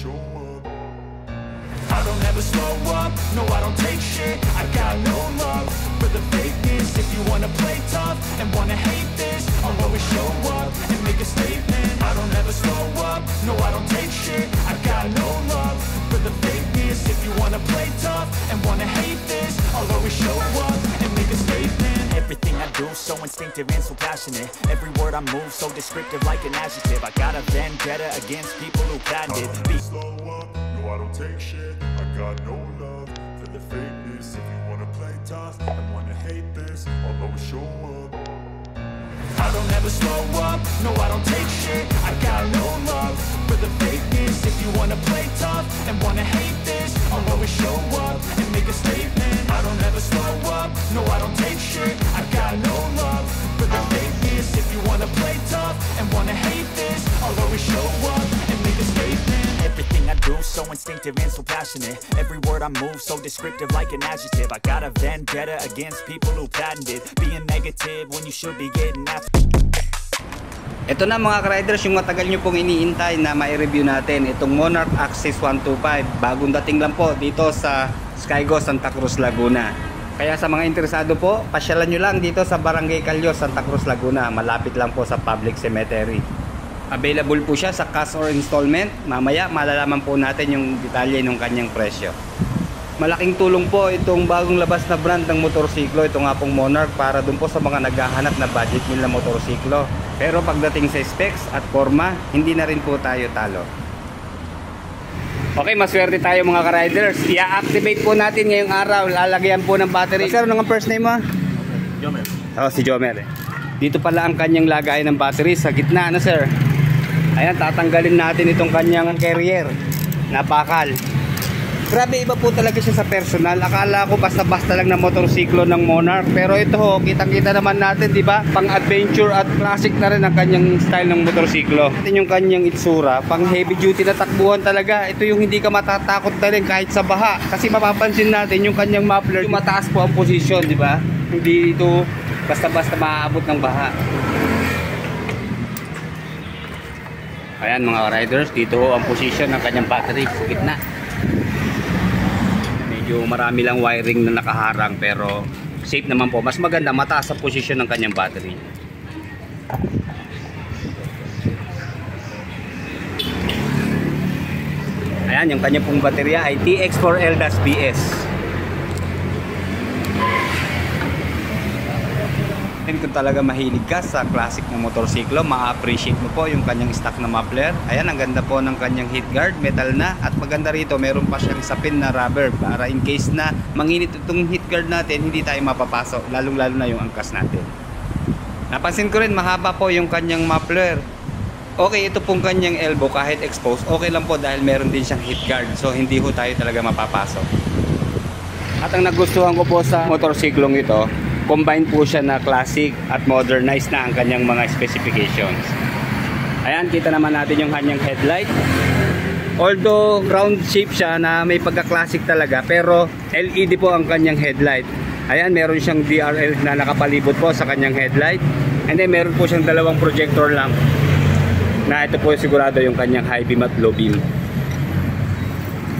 show up. I don't ever slow up, no I don't take shit. I got no love for the fakeness. If you wanna play tough and wanna hate this, I'll always show up and make a statement. I don't ever slow up, no I don't take shit. I got no love for the fakeness. If you wanna play tough and wanna hate this, I'll always show up and make a statement. Everything I do so instinctive and so passionate. Every word I move so descriptive like an adjective. I got a vendetta against people who patented. Slow up, no I don't take shit. I got no love for the fakeness. If you wanna play tough and wanna hate this, I'll always show up. I don't ever slow up, no I don't take shit. I got no love for the fakeness. If you wanna play tough and wanna hate this, I'll always show up and make a statement. I don't ever slow up, no I don't take shit. I got no love for the fakeness. If you wanna play tough and wanna hate this, I'll always show up and make a statement. Everything I do so instinctive and so passionate. Every word I move so descriptive like an adjective. I got a vendetta against people who patented being negative when you should be getting after. Ito na mga ka-riders, yung matagal nyo pong iniintay na mai-review natin itong Monarch Axis 125. Bagong dating lang po dito sa Skygo, Santa Cruz, Laguna. Kaya sa mga interesado po, pasyalan nyo lang dito sa Barangay Calyo, Santa Cruz, Laguna. Malapit lang po sa public cemetery. Available po siya sa cash or installment. Mamaya malalaman po natin yung detalye ng kanyang presyo. Malaking tulong po itong bagong labas na brand ng motorsiklo. Ito nga pong Monarch para dun po sa mga naghahanap na budget meal na motorsiklo. Pero pagdating sa specs at forma, hindi na rin po tayo talo. Okay, maswerte tayo mga ka-riders. I-activate po natin ngayong araw. Lalagyan po ng battery. Sir, ano nga first name mo? Jomer. Oh, si Jomer. Dito pala ang kanyang lagay ng battery sa gitna, ano sir? Ayan, tatanggalin natin itong kanyang carrier. Napakal. Grabe, iba po talaga siya sa personal. Akala ko basta-basta lang na motorsiklo ng Monarch. Pero ito ho, kitang-kita naman natin, di ba? Pang-adventure at classic na rin ang kanyang style ng motorsiklo. Ito yung kanyang itsura. Pang-heavy duty na takbuhan talaga. Ito yung hindi ka matatakot na rin kahit sa baha. Kasi mapapansin natin yung kanyang muffler, yung mataas po ang posisyon, di ba? Hindi ito basta-basta maaabot ng baha. Ayan mga riders, dito ho ang posisyon ng kanyang battery sa gitna. Medyo marami lang wiring na nakaharang pero safe naman po. Mas maganda, mataas ang posisyon ng kanyang battery. Ayan, yung kanyang pong baterya ay TX4L-BS. Kung talaga mahilig ka sa classic na motorsiklo, ma-appreciate mo po yung kanyang stock na muffler. Ayan, ang ganda po ng kanyang heat guard, metal na. At maganda rito, meron pa siyang sapin na rubber para in case na manginit itong heat guard natin, hindi tayo mapapasok, lalong-lalo na yung angkas natin. Napansin ko rin, mahaba po yung kanyang muffler. Okay, ito pong kanyang elbow kahit exposed, okay lang po dahil meron din siyang heat guard. So hindi ho tayo talaga mapapasok. At ang nagustuhan ko po sa motorsiklong ito, combine po siya na classic at modernized na ang kanyang mga specifications. Ayan, kita naman natin yung kanyang headlight. Although round shape siya na may pagka-classic talaga, pero LED po ang kanyang headlight. Ayan, meron siyang DRL na nakapalibot po sa kanyang headlight. And then meron po siyang dalawang projector lamp na ito po sigurado yung kanyang high beam at low beam.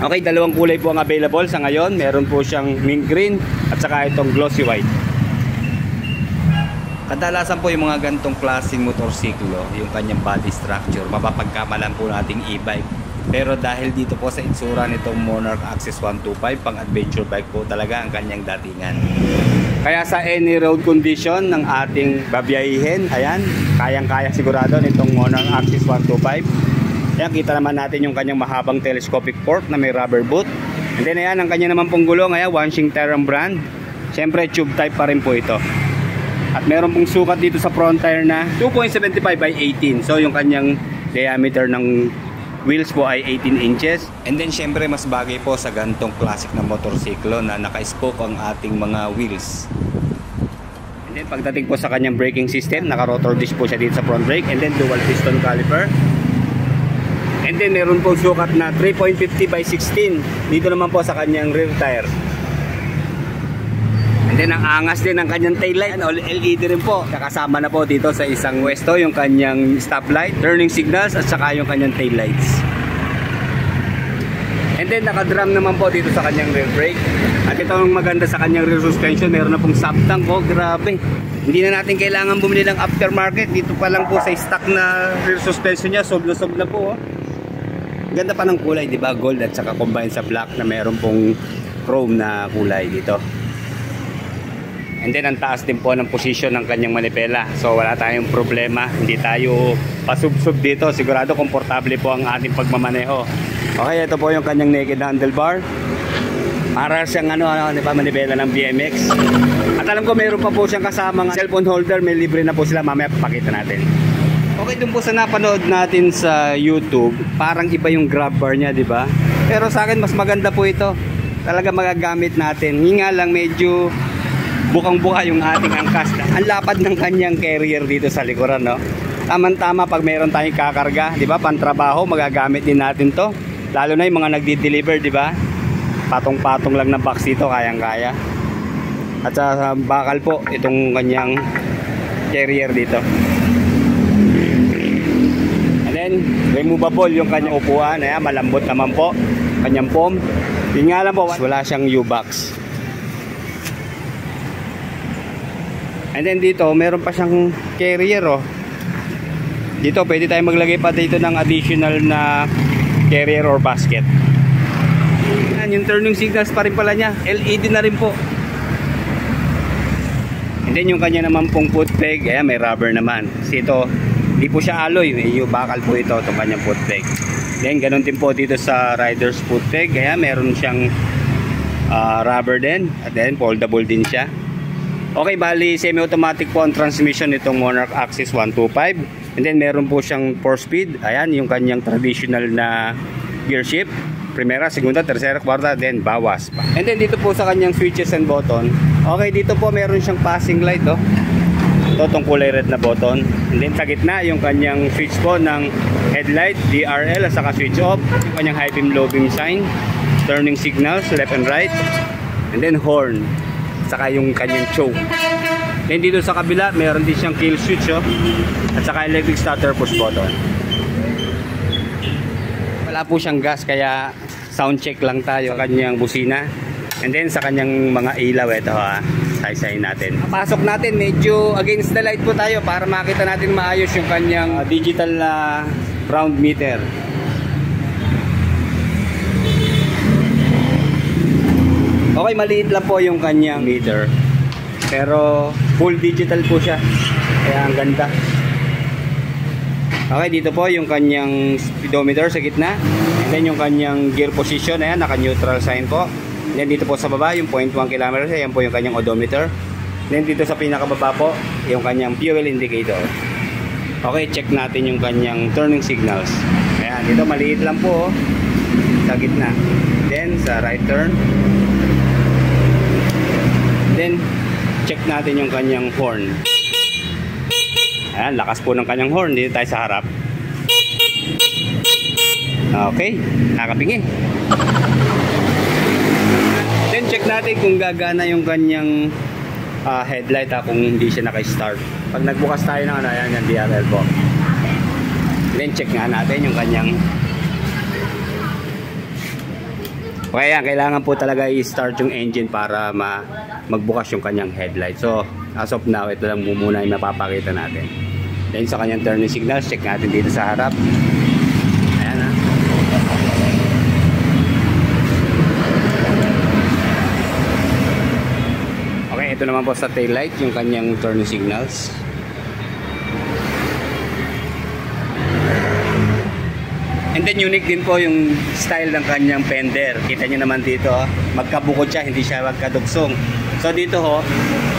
Okay, dalawang kulay po ang available sa ngayon. Meron po siyang mint green at saka itong glossy white. Kadalasan po yung mga gantong klaseng motorsiklo, yung kanyang body structure, mapapagkamalan po nating e-bike. Pero dahil dito po sa itsura nitong Monarch Axis 125, pang adventure bike po talaga ang kanyang datingan. Kaya sa any road condition ng ating babiyahihin, ayan, kayang-kaya sigurado nitong Monarch Axis 125. Ayan, kita naman natin yung kanyang mahabang telescopic fork na may rubber boot. And then ayan, ang kanya naman pong gulong, ayan, Wanshing Terram brand. Siyempre tube type pa rin po ito. At meron pong sukat dito sa front tire na 2.75 by 18. So yung kanyang diameter ng wheels po ay 18 inches. And then syempre mas bagay po sa gantong classic na motorsiklo na naka-spoke ang ating mga wheels. And then pagdating po sa kanyang braking system, naka-rotor disc po siya dito sa front brake. And then dual piston caliper. And then meron pong sukat na 3.50 by 16 dito naman po sa kanyang rear tire. And then ang angas din ng kanyang taillight, LED rin po. Kakasama na po dito sa isang Westo yung kanyang stoplight, turning signals at saka yung kanyang taillights. And then naka-drum naman po dito sa kanyang rear brake. At ito ang maganda sa kanyang rear suspension, meron na pong sub tank. Oh, grabe. Hindi na natin kailangan bumili ng aftermarket. Dito pa lang po sa stock na rear suspension niya, sob na po. Oh. Ganda pa ng kulay, di ba? Gold at saka combined sa black na meron pong chrome na kulay dito. And then ang taas din po ng position ng kanyang manipela. So wala tayong problema. Hindi tayo pasubsob dito. Sigurado komportable po ang ating pagmamaneho. Okay, ito po yung kanyang naked handlebar. Para siyang di ba, manibela ng BMX. At alam ko mayroon pa po siyang kasamang cellphone holder. May libre na po sila. Mamaya papakita natin. Okay, dun po sa napanood natin sa YouTube, parang iba yung grab bar niya, di ba? Pero sa akin mas maganda po ito. Talaga magagamit natin. Hinga lang medyo bukang-buka yung ating angkas. Ang lapad ng kanyang carrier dito sa likuran, no? Tama-tama pag mayroon tayong kakarga, di ba? Pantrabaho, magagamit din natin to. Lalo na yung mga nagdi-deliver, di ba? Patong-patong lang na box dito, kayang-kaya. At sa bakal po, itong kanyang carrier dito. And then, removable yung kanyang upuan. Ayan, malambot naman po. Kanyang foam. Yun nga lang po, wala siyang U-box. And then dito, meron pa siyang carrier, oh. Dito, pwede tayo maglagay pa dito ng additional na carrier or basket. Yan, yung turning signals pa rin pala niya. LED na rin po. And then yung kanya naman pong foot peg, ayan, may rubber naman. Kasi ito, hindi po siya alloy. Yung bakal po ito, itong kanyang foot peg. Then, ganun din po dito sa rider's foot peg. Ayan, meron siyang rubber din. At then, foldable din siya. Okay, bali semi-automatic po ang transmission nitong Monarch Axis 125. And then meron po siyang 4-speed. Ayan, yung kanyang traditional na gear shift. Primera, segunda, tercera, kwarta, then bawas pa. And then dito po sa kanyang switches and button. Okay, dito po meron siyang passing light, oh. Ito, itong kulay red na button. And then sa gitna, yung kanyang switch po ng headlight, DRL, at saka switch off. Yung kanyang high beam, low beam sign. Turning signals, left and right. And then horn. Saka yung kanyang choke. Then dito sa kabila, meron din siyang kill switch, oh. At saka electric starter push button. Wala po siyang gas, kaya sound check lang tayo sa kanyang busina. And then sa kanyang mga ilaw, ito ha, say-say natin. Pasok natin, medyo against the light po tayo para makita natin maayos yung kanyang digital na round meter. Okay, maliit lang po yung kanyang meter. Pero full digital po siya. Kaya ang ganda. Okay, dito po yung kanyang speedometer sa gitna. And then yung kanyang gear position, ayan, naka-neutral sign po. And then dito po sa baba, yung 0.1 km, ayan po yung kanyang odometer. And then dito sa pinakababa po, yung kanyang fuel indicator. Okay, check natin yung kanyang turning signals. Ayan, dito maliit lang po, oh, sa gitna. Then sa right turn. Then check natin yung kanyang horn. Ayan, lakas po ng kanyang horn. Dito tayo sa harap. Okay, nakapingin. Then check natin kung gagana yung kanyang headlight, kung hindi siya naka-start. Pag nagbukas tayo ng ayan, yung DRL po. Then check nga natin yung kanyang. Okay, yan, kailangan po talaga i-start yung engine para magbukas yung kanyang headlight. So, as of now, ito lang muna yung mapapakita natin. Then sa kanyang turning signals, check natin dito sa harap. Ayan ha. Okay, ito naman po sa tail light, yung kanyang turning signals. And then unique din po yung style ng kanyang fender. Kita nyo naman dito, magkabukod siya, hindi siya magkadugsong. So dito ho,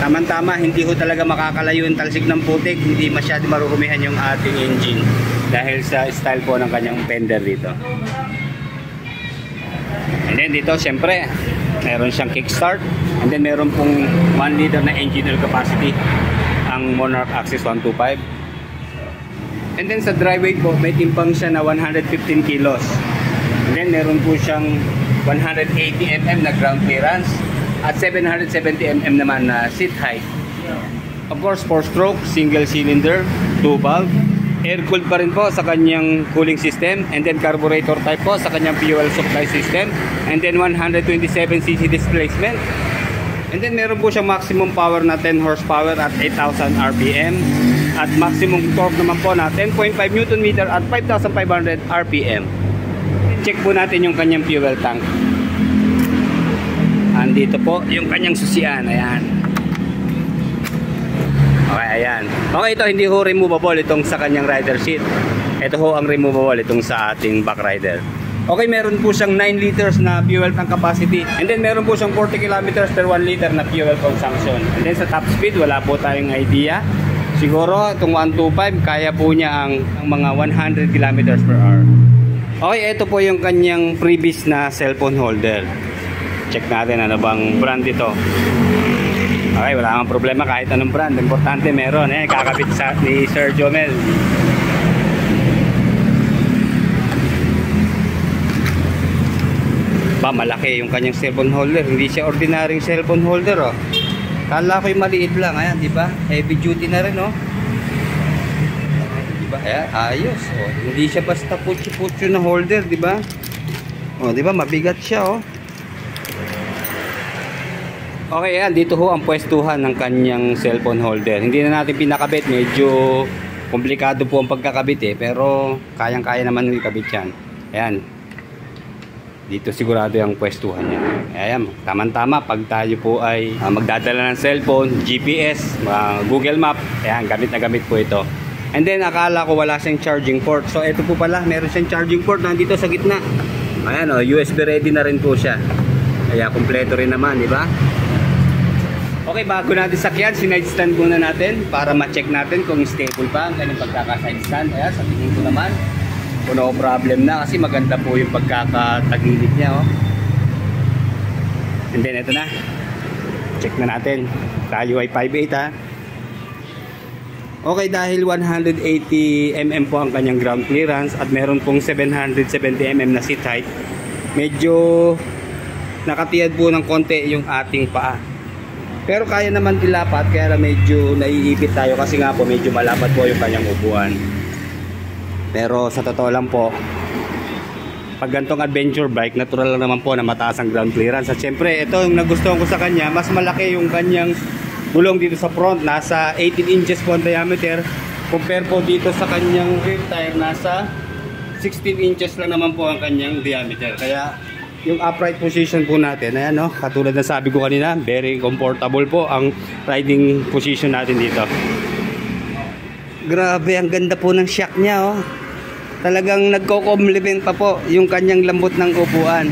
tama-tama, hindi ho talaga makakalayo yung talsik ng putik, hindi masyado marurumihan yung ating engine dahil sa style po ng kanyang fender dito. And then dito, syempre, meron siyang kickstart. And then meron pong 1 liter na engine oil capacity ang Monarch Axis 125. And then sa dry weight po, may timbang siya na 115 kilos. And then meron po siyang 180 mm na ground clearance at 770 mm naman na seat height. Of course, 4-stroke, single cylinder, 2 valve. air-cooled pa rin po sa kanyang cooling system, and then carburetor type po sa kanyang fuel supply system, and then 127cc displacement. And then meron po siyang maximum power na 10 horsepower at 8,000 RPM, at maximum torque naman po na 10.5 Newton meter at 5,500 RPM. Check po natin yung kanyang fuel tank. Andito po yung kanyang susian. Ayan. Okay, ayan. Okay, ito hindi ho removable itong sa kanyang rider seat. Ito ho ang removable itong sa ating back rider. Okay, meron po siyang 9 liters na fuel tank capacity. And then meron po siyang 40 kilometers per 1 liter na fuel consumption. And then sa top speed, wala po tayong idea. Siguro itong 125, kaya po niya ang mga 100 kilometers per hour. Okay, ito po yung kanyang freebies na cellphone holder. Check natin ano bang brand ito. Okay, wala kang problema kahit anong brand. Importante meron. Kakabit ni Sir Jomel. Malaki yung kanyang cellphone holder. Hindi siya ordinaryong cellphone holder, oh. Kala ko yung maliit lang. Ayan, di ba? Heavy duty na rin, oh. Di ba? Ayan, ayos, oh. Hindi siya basta putyo-putyo na holder, di ba? Oh, di ba? Mabigat siya, oh. Okay, ayan, dito ho ang pwestuhan ng kanyang cellphone holder. Hindi na natin pinakabit, medyo komplikado po ang pagkakabit, pero kayang-kaya naman ikabit yan. Ayan. Dito sigurado yung pwestuhan niya. Ayan, tama-tama pag tayo po ay magdadala ng cellphone, GPS, Google Map, ayan, gamit na gamit po ito. And then akala ko wala siyang charging port. So ito po pala, meron siyang charging port nandito sa gitna. Ayan, oh, USB ready na rin po siya. Kaya kumpleto rin naman, di ba? Okay, bago natin sakyan, sinide stand muna natin para ma-check natin kung stable pa ang kanyang pagkaka-side stand. Ayan, sa tingin ko naman no problem na kasi maganda po yung pagkakatagilid niya, oh. And then ito na, check na natin. Tayo ay 5.8, ha. Okay, dahil 180mm po ang kanyang ground clearance at meron pong 770mm na seat height, medyo nakatiyad po ng konti yung ating paa. Pero kaya naman dilapat, kaya medyo naiipit tayo kasi nga po medyo malapad po yung kanyang upuan. Pero sa totoo lang po, pag gantong adventure bike, natural lang naman po na mataas ang ground clearance. At syempre, ito yung nagustuhan ko sa kanya, mas malaki yung kanyang gulong dito sa front. Nasa 18 inches po ang diameter. Compare po dito sa kanyang rear tire, nasa 16 inches lang naman po ang kanyang diameter. Kaya yung upright position po natin, ayan, no? Katulad na sabi ko kanina, very comfortable po ang riding position natin dito. Grabe, ang ganda po ng shock niya, oh. Talagang nagko-compliment pa po yung kanyang lambot ng upuan.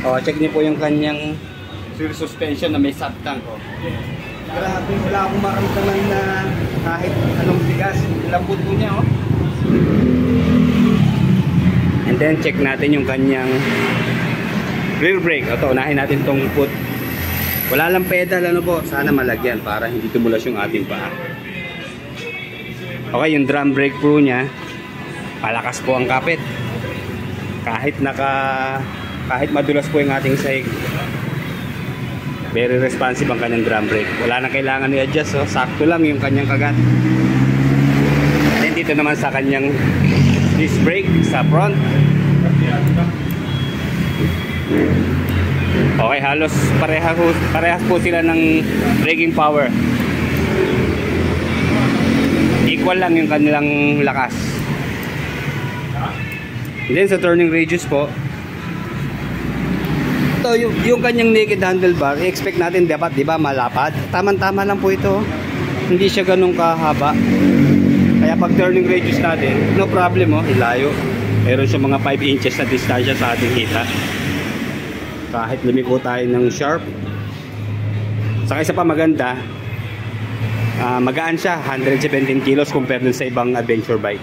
Oh, check niyo po yung kanyang rear suspension na may sub tank, oh. Grabe, wala akong maramdaman na kahit anong bigas. Lambot po niya, oh. And then check natin yung kanyang rear brake. Ito, unahin natin tong foot. Wala lang pedal, ano po. Sana malagyan para hindi tumulas yung ating paa. Okay, yung drum brake po niya, palakas po ang kapit. Kahit madulas po yung ating sahig. Very responsive ang kanyang drum brake. Wala na kailangan i-adjust, oh. Sakto lang yung kanyang kagat. And dito naman sa kanyang disc brake sa front. Okay, halos parehas po sila ng braking power. Equal lang yung kanilang lakas. And then sa turning radius po, ito yung kanyang naked handlebar, i-expect natin dapat, di ba, malapad. Tama-tama lang po ito. Hindi siya ganun kahaba. Kaya pag turning radius natin, no problem, oh, ilayo. Meron siya mga 5 inches na distansya sa ating kita. Kahit lumiko tayo ng sharp. Saka isa pa maganda, magaan siya, 117 kilos compared dun sa ibang adventure bike.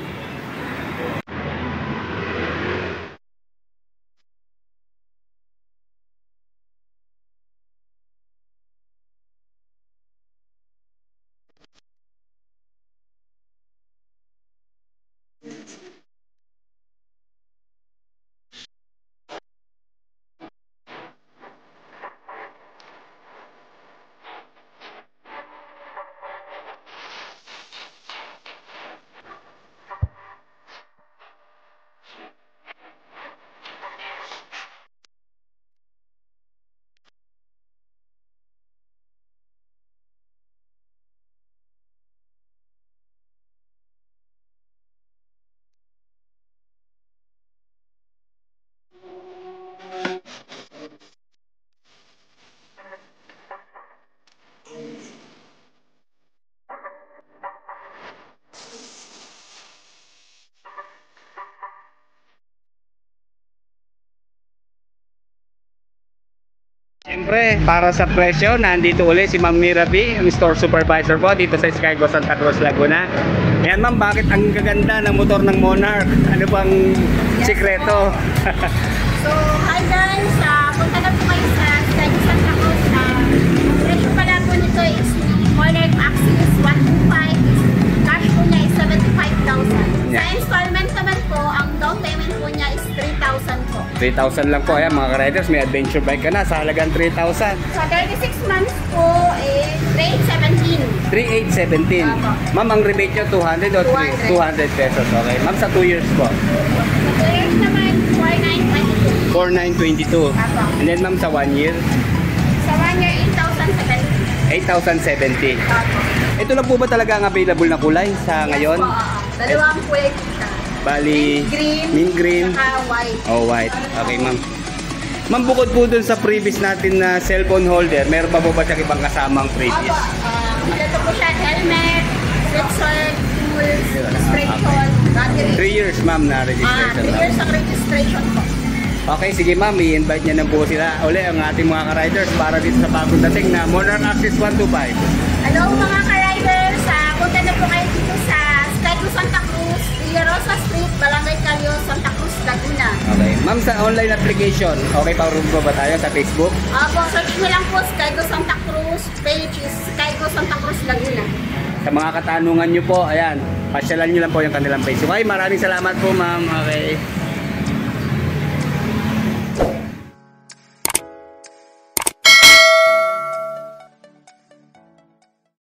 Siyempre, para sa presyo, nandito uli si Ma'am Miraby, ang store supervisor po dito sa Skygo Santa Cruz, Laguna. Ayan ma'am, bakit ang gaganda ng motor ng Monarch? Ano bang sikreto? So, hi guys! Punta na po kayo sa Skygo Santa Cruz. Presyo pala po nito is Monarch Axis 125. Cash po niya is 75,000. Yeah. Sa installment naman po, ang down payment po niya is 3,000 po. 3,000 lang po. Ayan mga ka-riders, may adventure bike ka na sa halagang 3,000. Sa 36 months po, rate 17. 3,817. Opo. Ma'am, ang rebate nyo 200 o 200. 200 pesos. Okay. Ma'am, sa 2 years po. Sa 2 years naman, 4,922. 4,922. Opo. And then ma'am, sa 1 year, Sa 1 year, 8,070. 8,070. Opo. Ito lang po ba talaga ang available na kulay sa ngayon? Yes po, oo. Dalawang kulay po siya. Bali, mint green, saka white. oh white. Okay ma'am. Ma'am, bukod po dun sa previous natin na cellphone holder, meron pa po ba siyang ibang kasamang previous? Opo, ito po siya, helmet, flexor, tools, registration, battery. 3 years ma'am na 3 registration. years ang registration po. Okay, sige ma'am, i-invite niya na po sila uli ang ating mga ka-riders para dito sa bagong dating na Monarch Axis 125. Hello mga ka-riders, punta na po kayo dito sa Skygo Santa Cruz, Villarosa Street, Barangay Calio, Santa Cruz, Laguna. Okay, ma'am, sa online application, okay pa rin po ba tayo sa Facebook? Opo, search nyo lang po Skygo Santa Cruz, page is Skygo Santa Cruz, Laguna. Sa mga katanungan nyo po, ayan, pasyalan nyo lang po yung kanilang page. Okay, maraming salamat po ma'am. Okay.